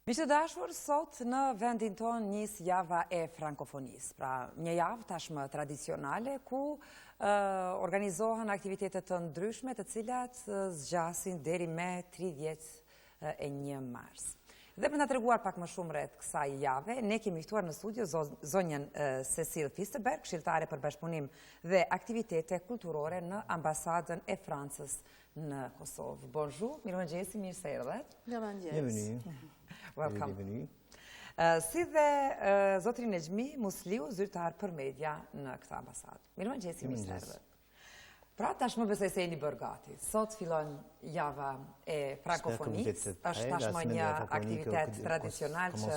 Miqtë dashur, sot në vendin tonë nis java e frankofonisë. Pra, një javë tashmë tradicionale ku organizohen aktivitetet të ndryshme të cilat zgjasin deri me 31 mars. Dhe për nga të reguar pak më shumë rreth kësaj jave, ne kemi ftuar në studio zonjën Cecil Fisterberg, këshilltare për bashkëpunim dhe aktivitete kulturore në ambasadën e Francës në Kosovë. Bonjour, mirëmëngjesi, mirë se erdhët. Bienvenue. Welcome. Si dhe zotrin Exhmi Musliu, zyrtar për media në këtë ambasadë. Mirëmëngjesi, mirë se erdhët. Pra, tashmë besoj se jeni bërë gati. Sot fillon java e frankofonisë, është tashmë një aktivitet tradicional që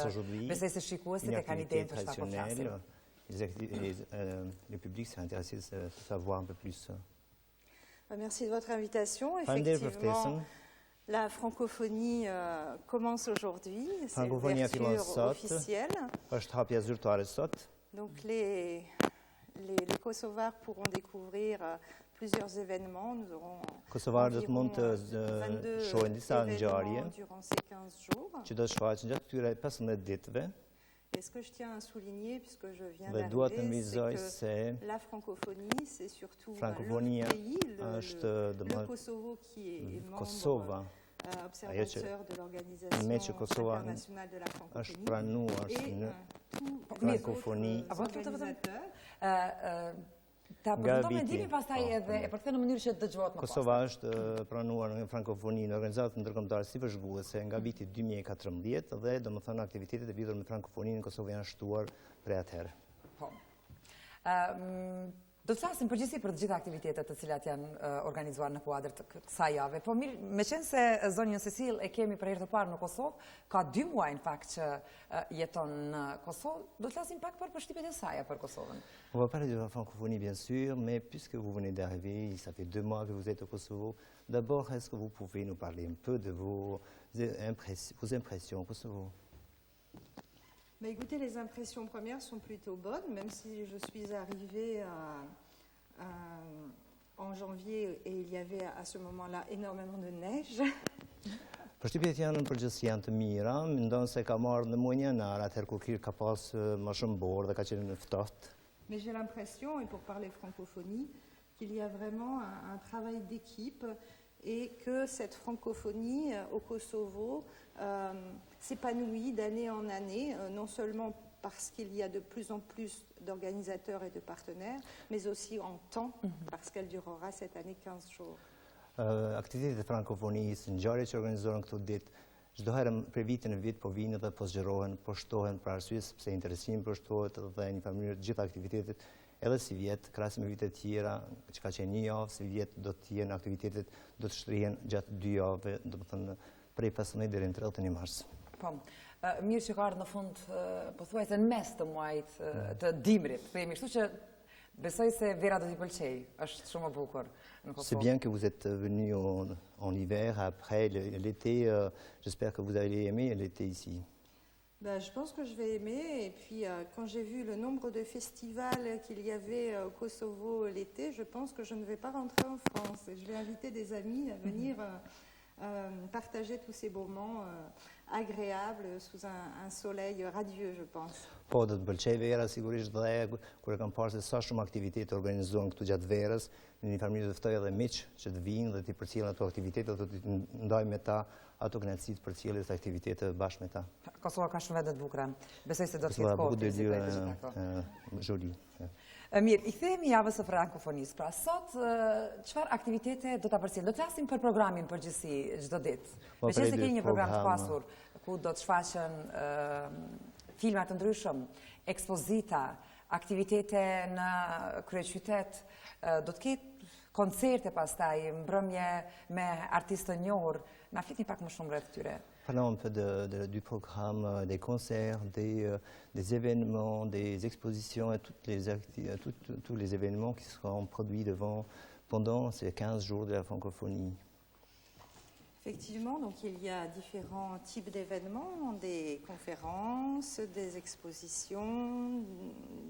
besoj se shikuesit e kanë idenë për shta po flasim. Le public s'est intéressé de savoir un peu plus. Merci de votre invitation. Effectivement, la francophonie commence aujourd'hui. C'est l'ouverture officielle. është hapja zyrtare sot. Donc les Kosovars pourront découvrir plusieurs événements. Nous aurons environ 22 événements durant ces 15 jours. Që do të shfaqen gjatë këtyre 15 ditëve. Et ce que je tiens à souligner, puisque je viens d'arriver, c'est que la francophonie, c'est surtout le pays, le Kosovo qui est membre observateur de l'Organisation internationale de la francophonie et tous les autres organisateurs. Ta përfundon me ndimin pastaj edhe e përkthen në mënyrë që dëgjohet më pas. Kosova është pranuar në frankofoni në organizatën ndërkombëtare si vëzhguese nga viti 2014 dhe domethënë aktivitetet e lidhura me frankofoninë në Kosovë janë shtuar prej atëherë. Po. Do të flasim përgjithësi për të gjitha aktivitetet të cilat janë organizuar në kuadër të kësaj jave. Po mirë, meqense se zonjën Cecil e kemi për herë të parë në Kosovë, ka 2 muaj në fakt që jeton në Kosovë, do të flasim pak për përshtypjet e saj për Kosovën. On va parler de la francophonie bien sûr, mais puisque vous venez d'arriver, ça fait 2 mois que vous êtes au Kosovo, d'abord est-ce que vous pouvez nous parler un peu de vos impressions au Kosovo? Mais écoutez, les impressions premières sont plutôt bonnes, même si je suis arrivée en janvier et il y avait à ce moment-là énormément de neige. Përshtypjet janë në përgjithësi janë të mira, mendon se ka marrë në muajin janar, atëherë kur ka pas më shumë borë dhe ka qenë në ftohtë. Mais j'ai l'impression, et pour parler francophonie, qu'il y a vraiment un travail d'équipe et que cette francophonie au Kosovo s'épanouit d'année en année, non seulement parce qu'il y a de plus en plus d'organisateurs et de partenaires, mais aussi en temps, parce qu'elle durera cette année 15 jours. Aktivitetet e frankofonisë, ngjarjet që organizohen këto ditë, çdo herë për vitin në vit po vinë dhe po zgjerohen, po shtohen për arsye sepse interesimi po shtohet dhe një mënyrë të gjitha aktivitetet edhe si vjet, krahasim me vitet tjera, që ka qenë një javë, si vjet do të jenë aktivitetet, do të shtrihen gjatë 2 javëve, domethënë prej 15 deri në 31 mars. Po. Mirë që ka ardhur në fund, pothuajse në mes të muajit të dimrit, themi, kështu që besoj se vera do t'i pëlqej, është shumë e bukur në Kosovë. C'est bien que vous êtes venu en hiver, après l'été, j'espère que vous allez aimer l'été ici. Ben, je pense que je vais aimer. Et puis, quand j'ai vu le nombre de festivals qu'il y avait au Kosovo l'été, je pense que je ne vais pas rentrer en France. Et je vais inviter des amis à venir partager tous ces moments agréables sous un soleil radieux, je pense. Po, do të pëlqej vera sigurisht dhe kur e kam parë se sa shumë aktivitete organizohen këtu gjatë verës, në një mënyrë të ftoj edhe miq që të vinë dhe të përcjellin ato aktivitete, do të ndaj me ta ato kënaqësi të përcjelljes së aktiviteteve bashkë me ta. Kosova ka shumë vende të bukura. Besoj se do të ketë kohë të vizitoj ato. Joli. Mirë, i themi javës së frankofonisë. Pra, sot çfarë aktivitete do ta përcjell? Do të flasim për programin përgjithësi çdo ditë. Meqense se keni një program të pasur ku do të shfaqen filma të ndryshëm, ekspozita, aktivitete në kryeqytet, do të ketë koncerte pastaj, mbrëmje me artistë të njohur. Na fitni pak më shumë rreth këtyre. Parlons un peu du programme, des concerts, des événements, des expositions et tous les événements qui seront produits pendant ces 15 jours de la francophonie. Effectivement, donc il y a différents types d'événements, des conférences, des expositions,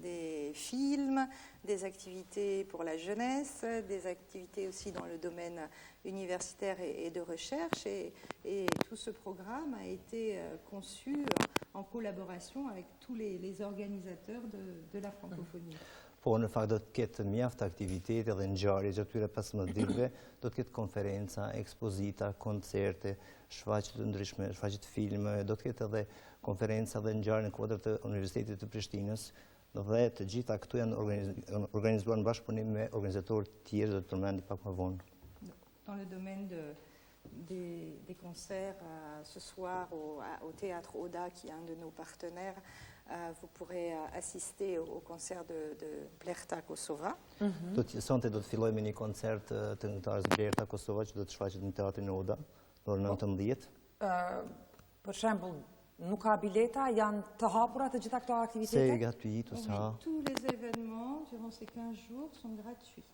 des films, des activités pour la jeunesse, des activités aussi dans le domaine universitaire et de recherche. Et tout ce programme a été conçu en collaboration avec tous les organisateurs de la francophonie. Po në fakt do të ketë mjaft aktivitete dhe ngjarje gjatë këtyre 15 ditëve, do të ketë konferenca, ekspozita, koncerte, shfaqje të ndryshme, shfaqje të filme, do të ketë edhe konferenca dhe ngjarje në kuadër të Universitetit të Prishtinës, dhe të gjitha këtu janë organizuar në bashkëpunim me organizatorë të tjerë dhe të përmendim pak më vonë. Dans le domaine des concerts, ce soir au Théâtre Oda, qui est un de nos partenaires, vous pourrez assister au concert de Blerta Kosova. Sonte do të fillojmë me një koncert të këngëtarës Blerta Kosova që do të shfaqet në Teatrin Oda, orë 19. Për shembull, nuk ka bileta, janë të hapura të gjitha këto aktivitete? C'est gratuit, tout ça. Tous les événements durant ces 15 jours sont gratuits.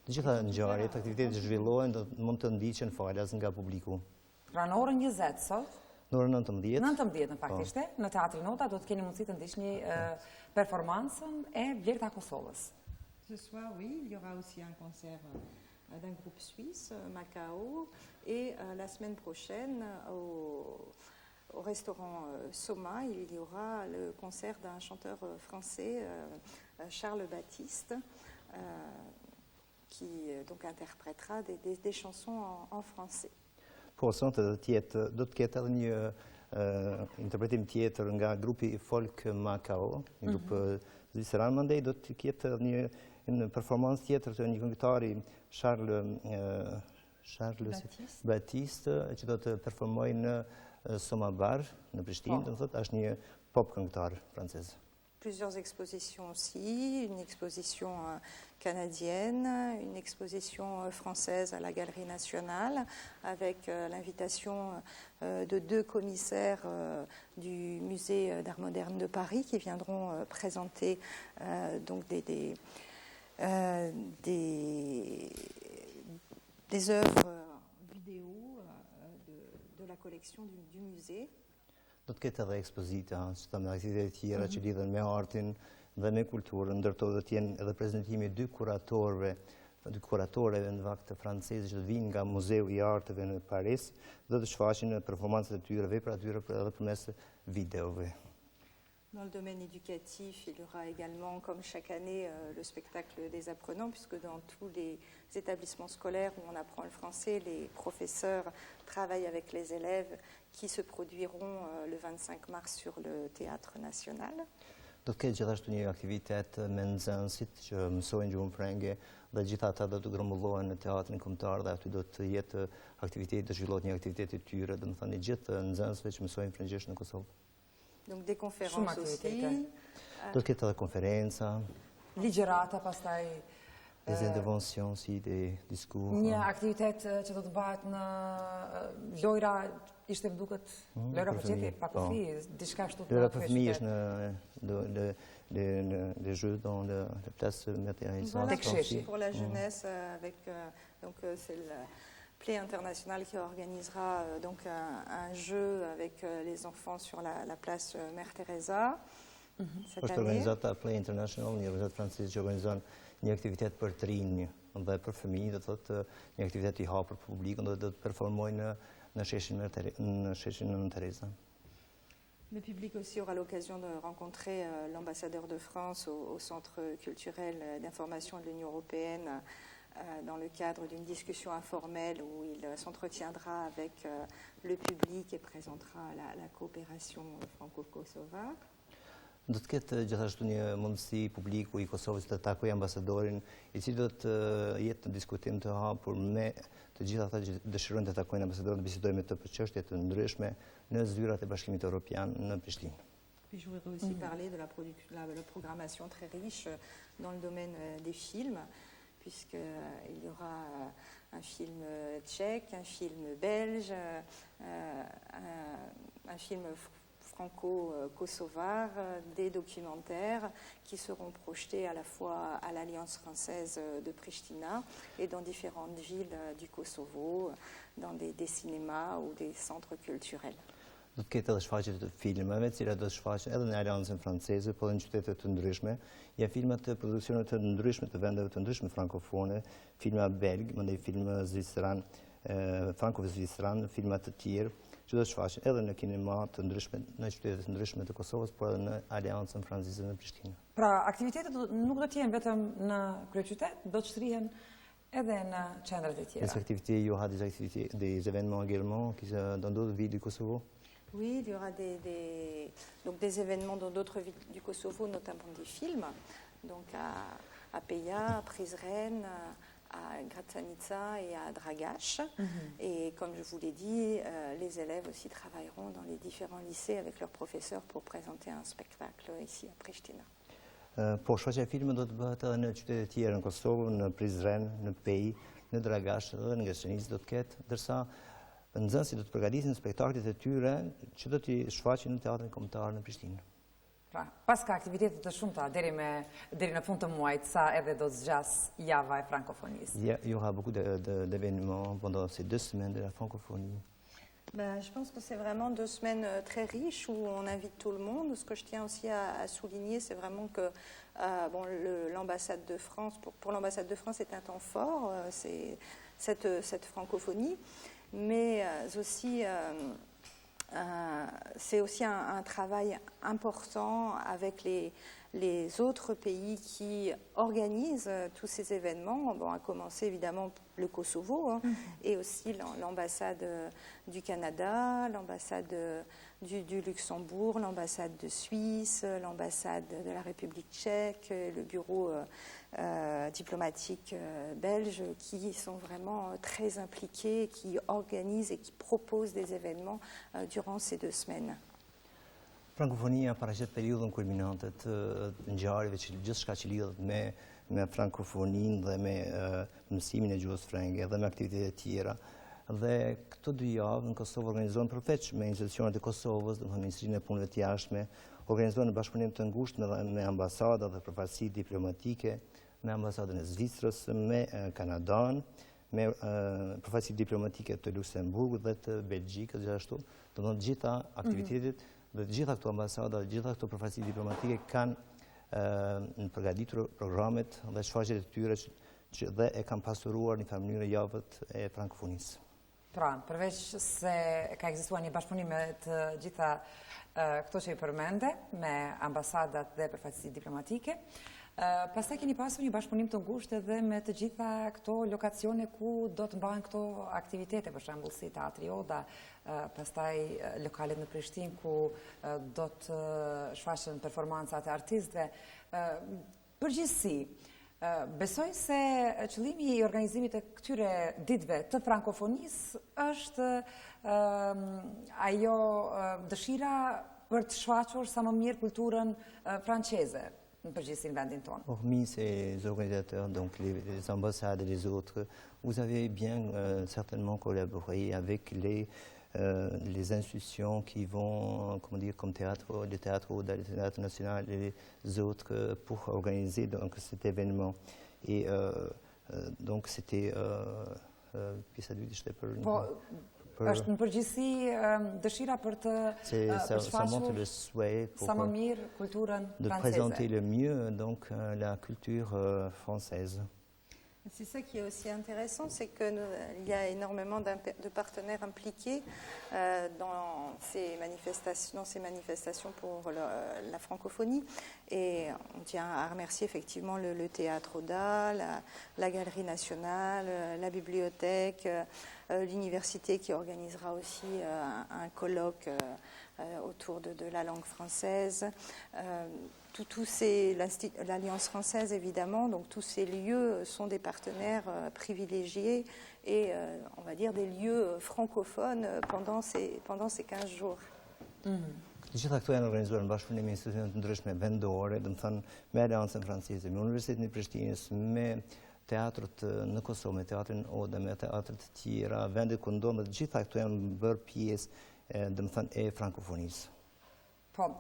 Të gjitha ngjarjet, aktivitetet zhvillohen, do mund të ndiqen falas nga publiku. Pra në orën 20 sot, Në orën 19. 19 në fakt ishte, në Teatrin Oda do të keni mundësi të ndiqni performancën e Blerta Kosovës. Ce soir, oui, il y aura aussi un concert d'un groupe suisse, Macao, et la semaine prochaine, au restaurant Soma, il y aura le concert d'un chanteur français, Charles Baptiste, qui donc interprétera des chansons en français. Po, sonte do të ketë edhe një interpretim tjetër nga grupi Folk Macao, një grup zviceran, mandej do të ketë një performancë tjetër të një këngëtari Charles Baptiste, që do të performojë në Somabar, në Prishtinë, do të thotë, është një pop këngëtar francez. Plusieurs expositions aussi, une exposition canadienne, une exposition française à la Galerie nationale, avec l'invitation de 2 commissaires du Musée d'art moderne de Paris qui viendront présenter donc des œuvres vidéo de la collection du musée. Do të ketë edhe ekspozita, që të me aktivitetet tjera që lidhen me artin dhe me kulturën, ndërto do të jenë edhe prezentimi 2 kuratoreve në vakt të franceze që të vinë nga Muzeu i Arteve në Paris dhe të shfaqin performancat e tyre, veprat e tyre edhe përmes videove. Dans le domaine éducatif, il y aura également, comme chaque année, le spectacle des apprenants, puisque dans tous les établissements scolaires où on apprend le français, les professeurs travaillent avec les élèves qui se produiront le 25 mars sur le Théâtre National. Do të ketë gjithashtu një aktivitet me nxënësit që mësojnë gjuhën frenge dhe gjitha ata do të grumbullohen në teatrin kombëtar dhe aty do të jetë aktivitet, do zhvillohet një aktivitet i tyre, do të thonë gjithë nxënësve që mësojnë frëngjisht në Kosovë. Donc des conférences aussi. Do të ketë edhe konferenca. Ligjërata, pastaj Des interventions, si, des discours. Një aktivitet që do të bëhet në lojra, ishte më duket lojra për qeti, pa kufi, diçka ashtu të Lojra për fëmijë është në les jeux dans la place matérialisée. Voilà, pour la jeunesse, avec donc c'est le Play International qui organisera donc un jeu avec les enfants sur la place Mère Teresa cette Është année. organizata Play International, një organizatë franceze që organizon një aktivitet për të rinj dhe për fëmijë, do të thotë një aktivitet i hapur për publikun, do të performojnë në sheshin Mère Teresa. Le public aussi aura l'occasion de rencontrer l'ambassadeur de France au Centre culturel d'information de l'Union européenne dans le cadre d'une discussion informelle où il s'entretiendra avec le public et présentera la coopération franco-kosovare. Do të ketë gjithashtu një mundësi publiku i Kosovës të takojë ambasadorin, i cili do të jetë në diskutim të hapur me të gjithë ata që dëshirojnë të takojnë ambasadorin, të bisedojnë me të për çështje të ndryshme në zyrat e Bashkimit Evropian në Prishtinë. Puis je voudrais aussi parler de la programmation très riche dans le domaine des films, puisqu'il y aura un film tchèque, un film belge, un film franco-kosovars, des documentaires qui seront projetés à la fois à l'Alliance française de Pristina et dans différentes villes du Kosovo, dans des cinémas ou des centres culturels. Do të ketë edhe shfaqje të filmave, të cilat do të shfaqen edhe në Aleancën Franceze, por edhe në qytete të ndryshme, ja filma të produksioneve të ndryshme të vendeve të ndryshme frankofone, filma belg, mandej filma zviceran, franko-zviceran, filma të tjerë, që do të shfaqen edhe në kinema të ndryshme, në qytete të ndryshme të Kosovës, por edhe në Aleancën Franceze në Prishtinë. Pra, aktivitetet nuk do t'jenë vetëm në kryeqytet, do të shtrihen edhe në qendrat e tjera. Les activités, il y aura des événements également dans d'autres villes du Kosovo. Oui, il y aura donc des événements dans d'autres villes du Kosovo, notamment des films, donc à Peja, à Prizren, à Gračanica et à Dragaš. Et comme je vous l'ai dit, les élèves aussi travailleront dans les différents lycées avec leurs professeurs pour présenter un spectacle ici à Pristina. Po shfaqja e filmit do të bëhet edhe në qytete të tjera në Kosovë, në Prizren, në Pej, në Dragaš dhe në Gračanica do të ketë, ndërsa nxënësit do të përgatisin spektaklet e tyre që do t'i shfaqin në teatrin kombëtar në Prishtinë. Pra, pas ka aktivitetet të shumta deri në fund të muajit, sa edhe do të zgjas java e frankofonisë. Il y aura beaucoup d'événements pendant ces 2 semaines de la francophonie. Je pense que c'est vraiment 2 semaines très riches où on invite tout le monde. Ce que je tiens aussi à souligner, c'est vraiment que l'ambassade de France, pour l'ambassade de France, c'est un temps fort, c'est cette francophonie. Mais aussi, c'est aussi un travail important avec les autres pays qui organisent tous ces événements, à commencer évidemment le Kosovo, et aussi l'ambassade du Canada, l'ambassade du Luxembourg, l'ambassade de Suisse, l'ambassade de la République tchèque, le bureau diplomatique belge, qui sont vraiment très impliqués, qui organisent et qui proposent des événements durant ces 2 semaines. Frankofonia paraqet periudhën kulminante të ngjarjeve që gjithçka që lidhet me frankofoninë dhe me mësimin e gjuhës frenge dhe me aktivitete të tjera. Dhe këto 2 javë në Kosovë organizohen përveç me institucionet e Kosovës, domethënë Ministrinë e Punëve të Jashtme, organizohen në bashkëpunim të ngushtë me ambasada dhe përfaqësi diplomatike, me ambasadën e Zvicrës, me Kanadan, me përfaqësi diplomatike të Luksemburgut dhe të Belgjikës gjithashtu. Domethënë gjitha aktivitetet dhe gjitha këto ambasada, gjitha këto përfaqësi diplomatike kanë përgatitur programet dhe shfaqjet e tyre që dhe e kanë pasuruar në mënyrë javët e frankofonisë. Pra, përveç se ka ekzistuar një bashkëpunim me të gjitha këto që i përmende, me ambasadat dhe përfaqësi diplomatike, pastaj keni pasur një bashkëpunim të ngushtë edhe me të gjitha këto lokacione ku do të mbahen këto aktivitete, për shembull si Teatri Oda, pastaj lokalet në Prishtinë ku do të shfaqen performancat e artistëve. Përgjithësi, besoj se qëllimi i organizimit e këtyre ditëve të frankofonisë është ajo dëshira për të shfaqur sa më mirë kulturën franceze në përgjithësi në vendin tonë. Hormis ces organisateurs, donc les ambassades et les autres, vous avez bien certainement collaboré avec les institutions qui vont, comment dire, comme le Théâtre Oda, le Théâtre National et les autres pour organiser donc, cet événement. Et donc c'était... është në përgjithësi dëshira për të shfaqur sa më mirë kulturën franceze. De présenter le mieux donc la culture française. C'est ça qui est aussi intéressant, c'est qu'il y a énormément de partenaires impliqués dans ces manifestations pour la francophonie. Et on tient à remercier effectivement le Théâtre Oda, la Galerie Nationale, la bibliothèque, l'université qui organisera aussi un colloque autour de la langue française. L'Alliance française, évidemment, donc tous ces lieux sont des partenaires privilégiés et, on va dire, des lieux francophones pendant ces 15 jours. Të gjitha këto janë organizuar në bashkëpunim me institucione të ndryshme vendore, do të thënë me Aleancën Franceze, me Universitetin e Prishtinës, me teatrët në Kosovë, me Teatrin Oda, me teatrët të tjera, vendet ku ndodhen, të gjitha këto janë bërë pjesë, do të thënë, e frankofonisë. Po,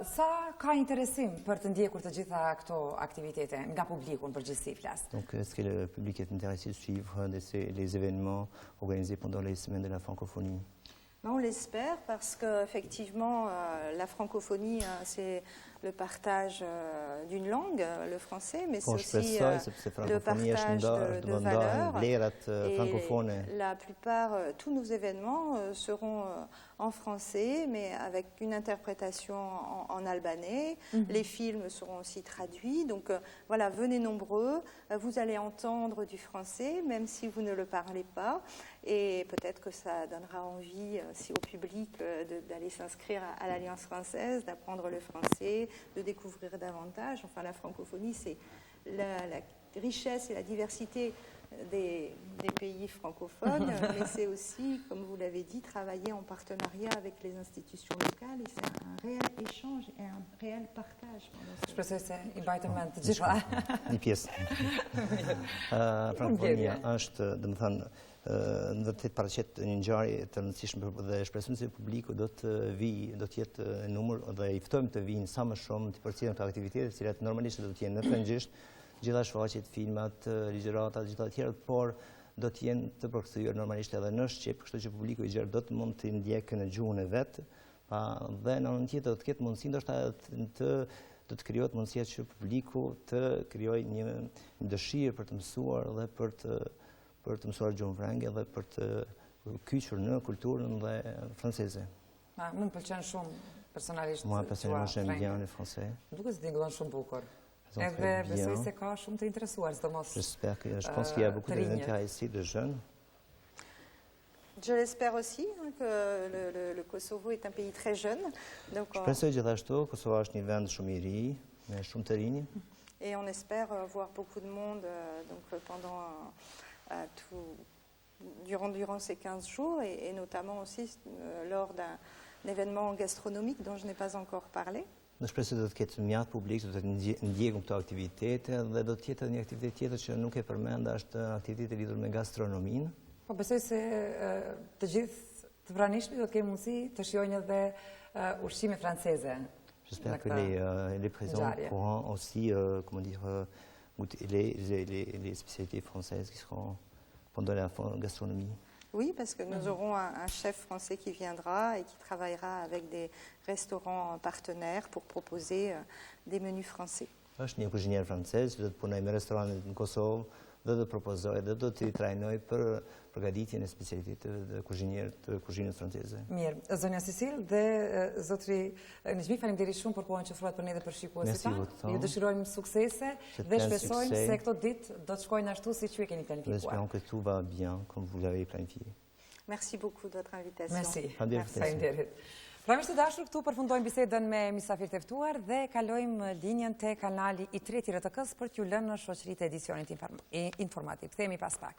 sa ka interesim për të ndjekur të gjitha këto aktivitete nga publiku në përgjithësi flas? Donc, est-ce que le public est intéressé de suivre les événements organisés pendant les semaines de la francophonie? On l'espère parce qu'effectivement, la francophonie, c'est le partage d'une langue, le français, mais c'est aussi le partage de valeurs. Et la plupart, tous nos événements seront en français, mais avec une interprétation en albanais. Les films seront aussi traduits. Donc voilà, venez nombreux. Vous allez entendre du français, même si vous ne le parlez pas. Et peut-être que ça donnera envie au public d'aller s'inscrire à l'Alliance française, d'apprendre le français, de découvrir davantage. Enfin, la francophonie, c'est la richesse et la diversité des pays francophones, mais c'est aussi, comme vous l'avez dit, travailler en partenariat avec les institutions locales, et c'est un réel échange et un réel partage. Shpresoj se I mbajtëm mend të gjitha. Një pjesë. Frankofonia është, domethënë, në vërtet paraqet një ngjarje të rëndësishme dhe shpresojmë se publiku do të vijë, do të jetë numër dhe I ftojmë të vinë sa më shumë të përcjellin këto aktivitete, të cilat normalisht do të jenë në frëngjisht, gjitha shfaqjet, filmat, ligjëratat, gjitha të tjera, por do të jenë të përkthyer normalisht edhe në shqip, kështu që publiku I gjerë do të mund të ndjekë në gjuhën e vet, dhe në anën tjetër do të ketë mundësi ndoshta do të krijohet mundësia që publiku të krijojë një dëshirë për të mësuar dhe për të mësuar gjuhën frenge dhe për të kyçur në kulturën dhe franceze. Më pëlqen shumë personalisht. Moi personnellement j'aime bien le français. Duket se tingëllon shumë bukur. Edhe besoj se ka shumë të interesuar, sidomos. Je pense qu'il y a beaucoup d'intéressés, de jeunes. Je l'espère aussi que le Kosovo est un pays très jeune. Shpresoj gjithashtu, Kosova është një vend shumë I ri, me shumë të rinj. Et on espère voir beaucoup de monde pendant durant ces 15 jours et notamment aussi lors d'un événement gastronomique dont je n'ai pas encore parlé. Në shpresoj do të ketë mjaft publik, do të ndjekum këto aktivitete dhe do të jetë një aktivitet tjetër që nuk e përmenda, është aktiviteti lidhur me gastronominë. Po besoj se të gjithë të pranishmit do të kenë mundësi të shijojnë edhe ushqime franceze. J'espère que les présents pourront aussi, comment dire, goûter les spécialités françaises qui seront pendant la gastronomie. Oui, parce que nous aurons un chef français qui viendra et qui travaillera avec des restaurants partenaires pour proposer des menus français. Është një kuzhinier francez që do të punojë me restorantet në Kosovë dhe do të propozojë dhe do të trajnojë për përgatitjen e specialiteteve të kuzhinës franceze. Mirë, zonja Cecil dhe zotri Nexhmi, faleminderit shumë për kohën që ofruat për ne dhe për shikuesit tanë. Ju dëshirojmë suksese dhe shpresojmë se këto ditë do të shkojnë ashtu siç ju e keni planifikuar. Espérons que tout va bien comme vous l'avez planifié. Merci beaucoup de votre invitation. Merci. Faleminderit. Pra miq të dashur, këtu përfundojmë bisedën me mysafirët e ftuar dhe kalojmë linjën te kanali I 3 I RTK-s për t'ju lënë në shoqëritë e edicionit informativ. Kthehemi pas pak.